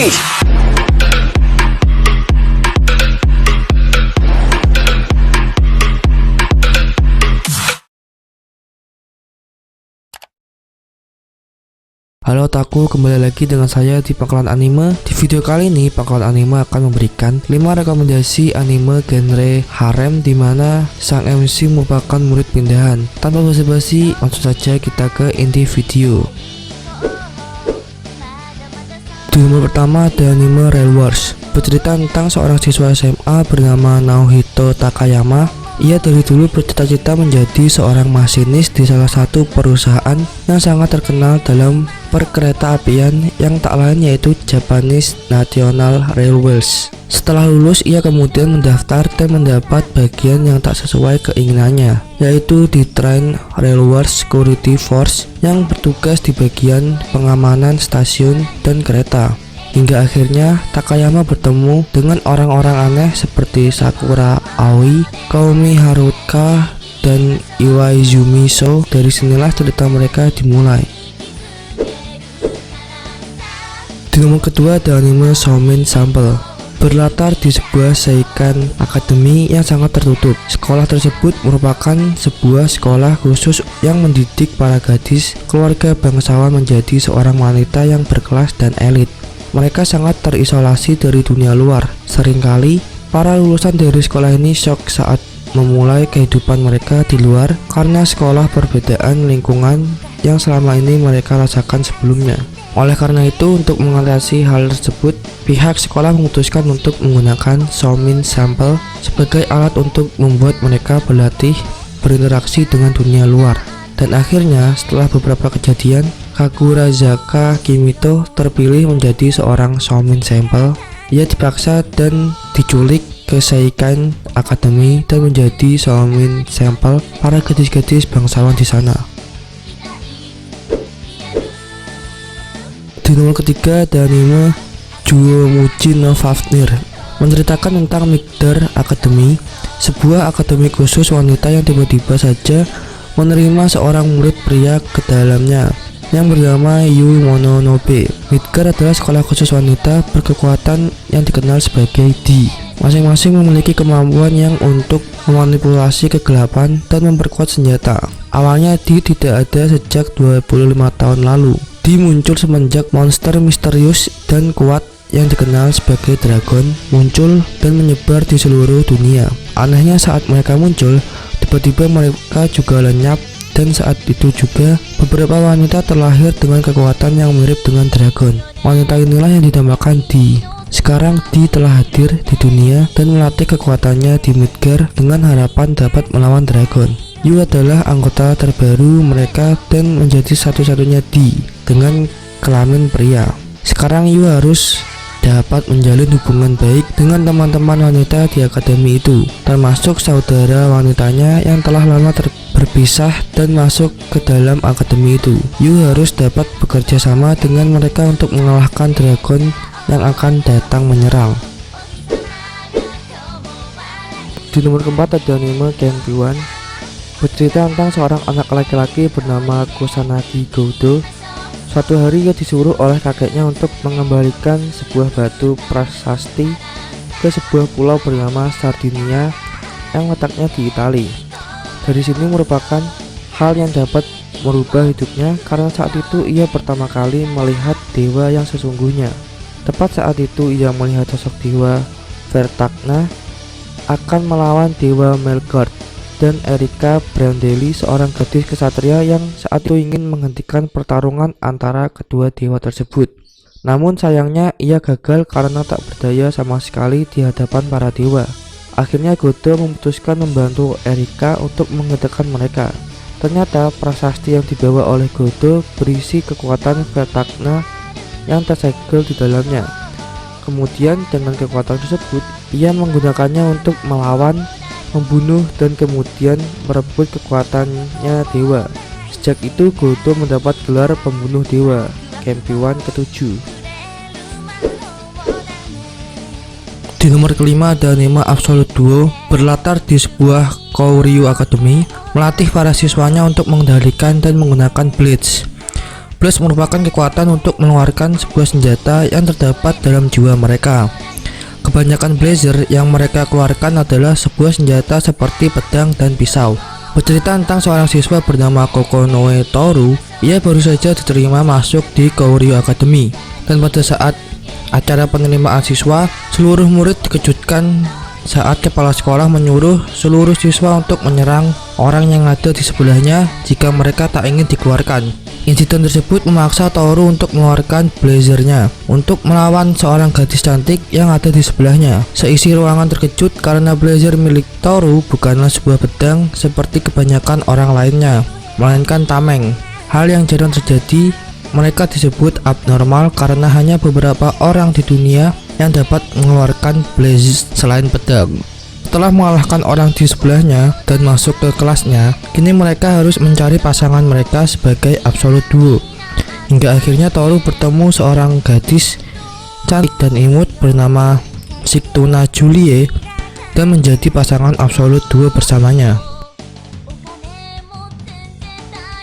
Wih. Halo otaku, kembali lagi dengan saya di Pangkalan Anime. Di video kali ini, Pangkalan Anime akan memberikan 5 rekomendasi anime genre harem di mana sang MC merupakan murid pindahan. Tanpa basa-basi, langsung saja kita ke inti video. Di nomor pertama ada anime Rail Wars. Bercerita tentang seorang siswa SMA bernama Naohito Takayama. Ia dari dulu bercita-cita menjadi seorang masinis di salah satu perusahaan yang sangat terkenal dalam perkereta-apian yang tak lain yaitu Japanese National Railways. Setelah lulus, ia kemudian mendaftar dan mendapat bagian yang tak sesuai keinginannya, yaitu di Train Railway Security Force yang bertugas di bagian pengamanan stasiun dan kereta. Hingga akhirnya Takayama bertemu dengan orang-orang aneh seperti Sakura Aoi, Koumi Haruka, dan Iwaizumi So. Dari sinilah cerita mereka dimulai. Di nomor kedua ada anime Shounen Sample. Berlatar di sebuah seikan akademi yang sangat tertutup. Sekolah tersebut merupakan sebuah sekolah khusus yang mendidik para gadis keluarga bangsawan menjadi seorang wanita yang berkelas dan elit. Mereka sangat terisolasi dari dunia luar. Seringkali, para lulusan dari sekolah ini syok saat memulai kehidupan mereka di luar karena sekolah perbedaan lingkungan yang selama ini mereka rasakan sebelumnya. Oleh karena itu, untuk mengatasi hal tersebut, pihak sekolah memutuskan untuk menggunakan Shounen Sample sebagai alat untuk membuat mereka berlatih berinteraksi dengan dunia luar. Dan akhirnya, setelah beberapa kejadian, Kagurazaka Kimito terpilih menjadi seorang Shounen Sample. Ia dipaksa dan diculik ke Seikan Academy dan menjadi Shounen Sample para gadis-gadis bangsawan di sana. Di nomor ketiga ada anime Juomuji no Fafnir. Menceritakan tentang Migdar Academy, sebuah akademi khusus wanita yang tiba-tiba saja menerima seorang murid pria ke dalamnya yang bernama Yu Mononobe. Midgar adalah sekolah khusus wanita berkekuatan yang dikenal sebagai D. Masing-masing memiliki kemampuan yang untuk memanipulasi kegelapan dan memperkuat senjata. Awalnya D tidak ada sejak 25 tahun lalu. D muncul semenjak monster misterius dan kuat yang dikenal sebagai dragon muncul dan menyebar di seluruh dunia. Anehnya, saat mereka muncul, tiba-tiba mereka juga lenyap, dan saat itu juga beberapa wanita terlahir dengan kekuatan yang mirip dengan dragon. Wanita inilah yang dinamakan D. Sekarang D telah hadir di dunia dan melatih kekuatannya di Midgar dengan harapan dapat melawan dragon. Yu adalah anggota terbaru mereka dan menjadi satu-satunya D dengan kelamin pria. Sekarang Yu harus dapat menjalin hubungan baik dengan teman-teman wanita di akademi itu, termasuk saudara wanitanya yang telah lama berpisah dan masuk ke dalam akademi itu. Yu harus dapat bekerja sama dengan mereka untuk mengalahkan dragon yang akan datang menyerang. Di nomor keempat ada anime Kenpiwan. Bercerita tentang seorang anak laki-laki bernama Kusanagi Goudo. Suatu hari ia disuruh oleh kakeknya untuk mengembalikan sebuah batu prasasti ke sebuah pulau bernama Sardinia yang letaknya di Italia. Dari sini merupakan hal yang dapat merubah hidupnya karena saat itu ia pertama kali melihat dewa yang sesungguhnya. Tepat saat itu ia melihat sosok dewa Vertagna akan melawan dewa Melgard dan Erika Brandelli, seorang gadis kesatria yang saat itu ingin menghentikan pertarungan antara kedua dewa tersebut. Namun sayangnya ia gagal karena tak berdaya sama sekali di hadapan para dewa. Akhirnya Godo memutuskan membantu Erika untuk menghentikan mereka. Ternyata prasasti yang dibawa oleh Godo berisi kekuatan Vertagna yang tersegel di dalamnya. Kemudian dengan kekuatan tersebut ia menggunakannya untuk melawan, membunuh, dan kemudian merebut kekuatannya dewa. Sejak itu Godo mendapat gelar pembunuh dewa, Kenpiwan ke-7. Di nomor kelima ada anime Absolute Duo. Berlatar di sebuah Kouryu Academy, melatih para siswanya untuk mengendalikan dan menggunakan Blades. Blaze merupakan kekuatan untuk mengeluarkan sebuah senjata yang terdapat dalam jiwa mereka. Kebanyakan blazer yang mereka keluarkan adalah sebuah senjata seperti pedang dan pisau. Bercerita tentang seorang siswa bernama Kokonoe Toru. Ia baru saja diterima masuk di Kouryu Academy, dan pada saat acara penerimaan siswa, seluruh murid dikejutkan saat kepala sekolah menyuruh seluruh siswa untuk menyerang orang yang ada di sebelahnya jika mereka tak ingin dikeluarkan. Insiden tersebut memaksa Toru untuk mengeluarkan blazernya untuk melawan seorang gadis cantik yang ada di sebelahnya. Seisi ruangan terkejut karena blazer milik Toru bukanlah sebuah pedang seperti kebanyakan orang lainnya, melainkan tameng. Hal yang jarang terjadi. Mereka disebut abnormal karena hanya beberapa orang di dunia yang dapat mengeluarkan blaze selain pedang. Setelah mengalahkan orang di sebelahnya dan masuk ke kelasnya, kini mereka harus mencari pasangan mereka sebagai absolute duo. Hingga akhirnya Toru bertemu seorang gadis cantik dan imut bernama Shiktuna Julie dan menjadi pasangan absolute duo bersamanya.